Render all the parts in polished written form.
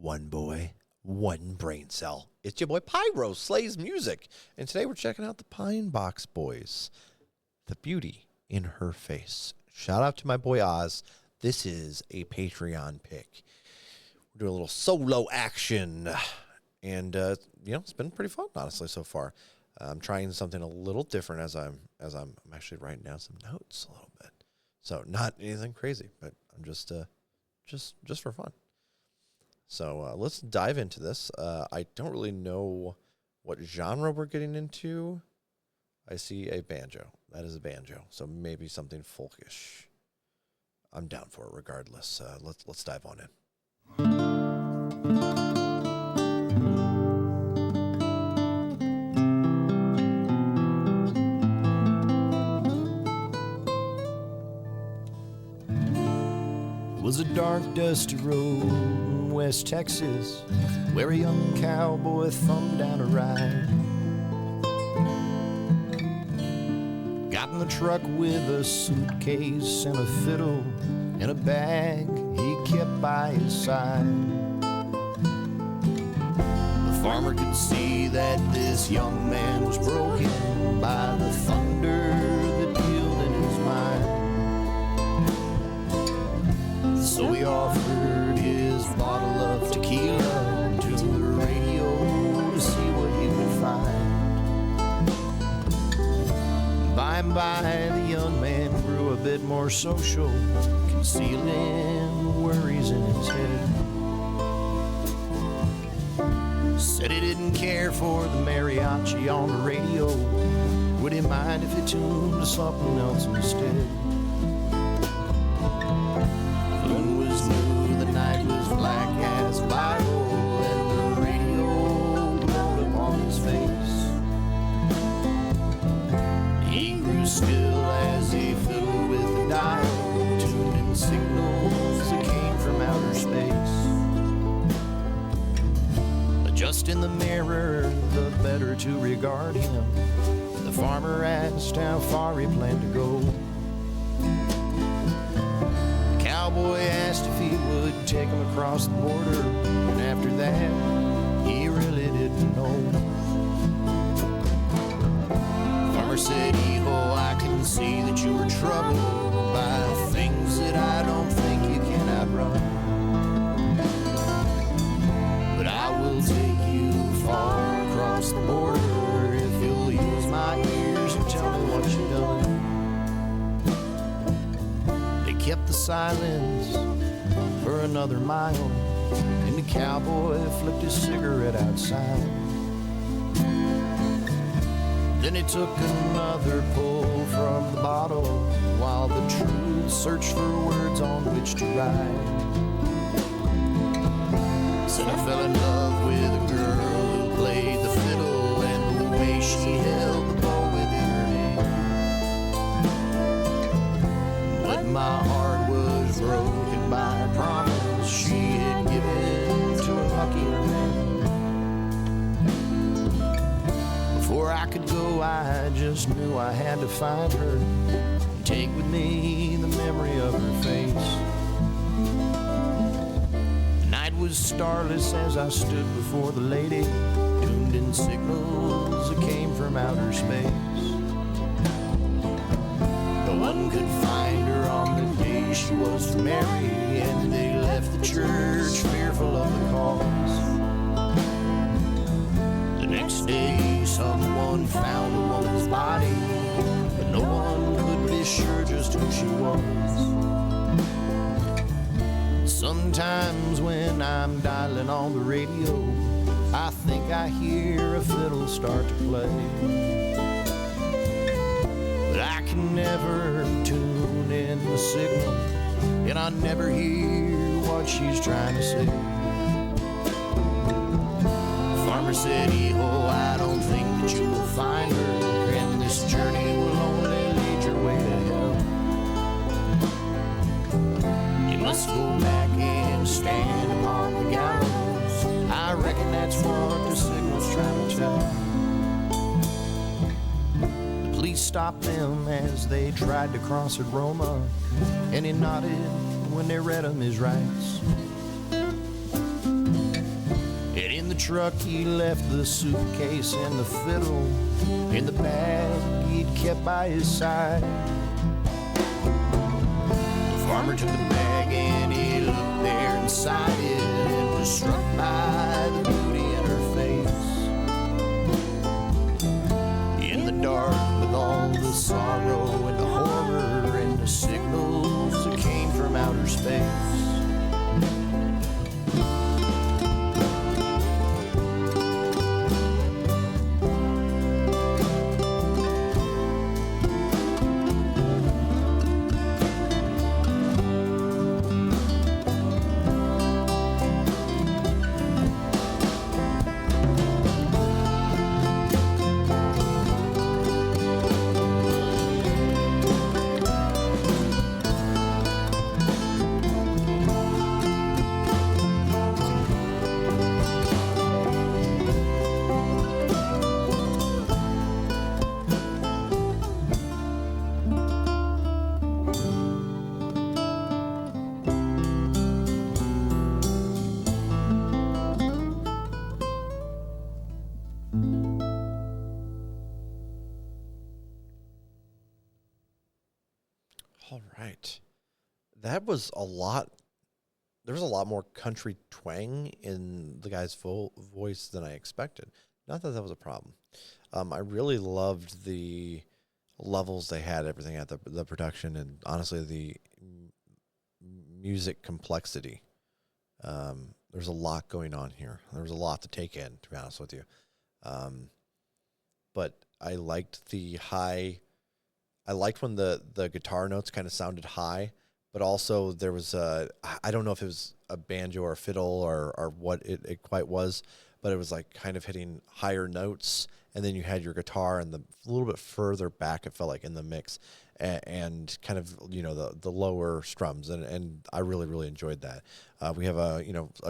One boy, one brain cell. It's your boy Pyro, Slays Music. And today we're checking out the Pine Box Boys. The beauty in her face. Shout out to my boy Oz. This is a Patreon pick. We're doing a little solo action. And, it's been pretty fun, honestly, so far. I'm trying something a little different as I'm actually writing down some notes a little bit. So not anything crazy, but I'm just for fun. So let's dive into this. I don't really know what genre we're getting into. I see a banjo. That is a banjo. So maybe something folkish. I'm down for it regardless. Let's dive on in. It was a dark, dusty road in West Texas where a young cowboy thumbed down a ride. Got in the truck with a suitcase and a fiddle and a bag he kept by his side. The farmer could see that this young man was broken by the thunder that pealed in his mind. So he offered his bottle of tequila to the radio to see what he would find. By and by, the young man grew a bit more social, concealing worries in his head. Said he didn't care for the mariachi on the radio. Would he mind if he tuned to something else instead? The moon was new, the night was black as Bible, and the radio glowed upon his face. He grew still as he fiddled with the dial, tuning signals that came from outer space. Adjusting the mirror, the better to regard him, the farmer asked how far he planned to go. The cowboy asked if he would take him across the border, and after that, he really didn't know. The farmer said, "Eho, I can see that you are troubled by things that I don't think you can outrun. But I will take you far across the border if you'll use my ears and tell me what you've done." They kept the silence for another mile, and the cowboy flipped his cigarette outside. Then he took another pull from the bottle while the truth searched for words on which to write. Said, "I fell in love with a girl who played the fiddle, and the way she held the bow within her hand. But my heart was broken by a promise she had given to a luckier man. Before I could go, I just knew I had to find her and take with me the memory of her face. The night was starless as I stood before the lady, tuned in signals that came from outer space. No one could find her on the day she was to marry, and they left the church fearful of the cause. The next day someone found a woman's body, but no one could be sure just who she was. Sometimes when I'm dialing on the radio, I think I hear a fiddle start to play, but I can never tune in the signal, and I never hear what she's trying to say. The farmer said, "Eho, I don't think that you will find her, and this journey will only lead your way to hell. You must go back and stand upon the gallows. I reckon that's what the signal's trying to tell." The police stopped them as they tried to cross at Roma, and he nodded when they read him his rights. truck, he left the suitcase and the fiddle in the bag he'd kept by his side. The farmer took the bag and he looked there inside it and was struck by the beauty in her face. In the dark, with all the sorrow and the horror and the signals that came from outer space. All right. That was a lot. There was a lot more country twang in the guy's voice than I expected. Not that that was a problem. I really loved the levels they had, everything at the production, and honestly, the music complexity. There's a lot going on here. There was a lot to take in, to be honest with you. But I liked the high. I liked when the guitar notes kind of sounded high, but also there was I don't know if it was a banjo or a fiddle or what it quite was, but it was like kind of hitting higher notes, and then you had your guitar and a little bit further back, it felt like, in the mix, and kind of, you know, the lower strums, and I really enjoyed that. We have a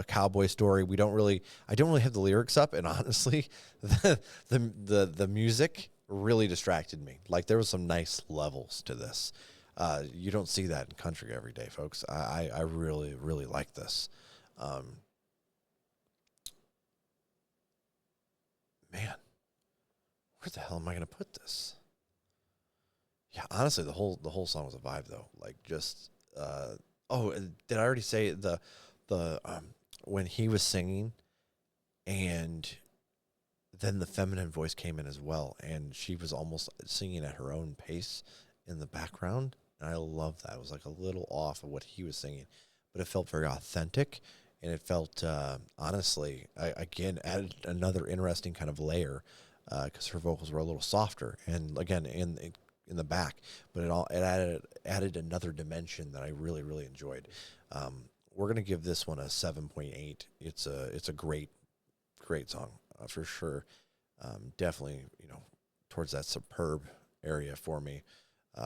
cowboy story. I don't really have the lyrics up, and honestly, the music really distracted me. Like, there was some nice levels to this. You don't see that in country every day, folks. I really like this. Man, where the hell am I going to put this? Yeah, honestly, the whole song was a vibe, though. Like, just did I already say the when he was singing, and then the feminine voice came in as well, and she was almost singing at her own pace in the background, and I love that. It was like a little off of what he was singing, but it felt very authentic, and it felt honestly, again, added another interesting kind of layer, because her vocals were a little softer, and again in the back, but it added another dimension that I really enjoyed. We're gonna give this one a 7.8. It's a great song, for sure. Definitely, towards that superb area for me.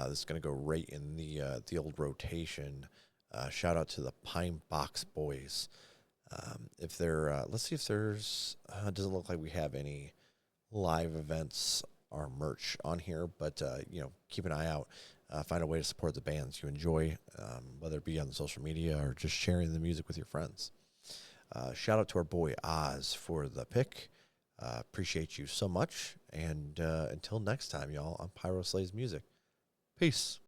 This is gonna go right in the old rotation. Shout out to the Pine Box Boys. If they're let's see if there's it doesn't look like we have any live events or merch on here, but keep an eye out. Find a way to support the bands you enjoy, whether it be on the social media or just sharing the music with your friends. Shout out to our boy Oz for the pick. Appreciate you so much. And until next time, y'all, I'm Pyro Slays Music. Peace.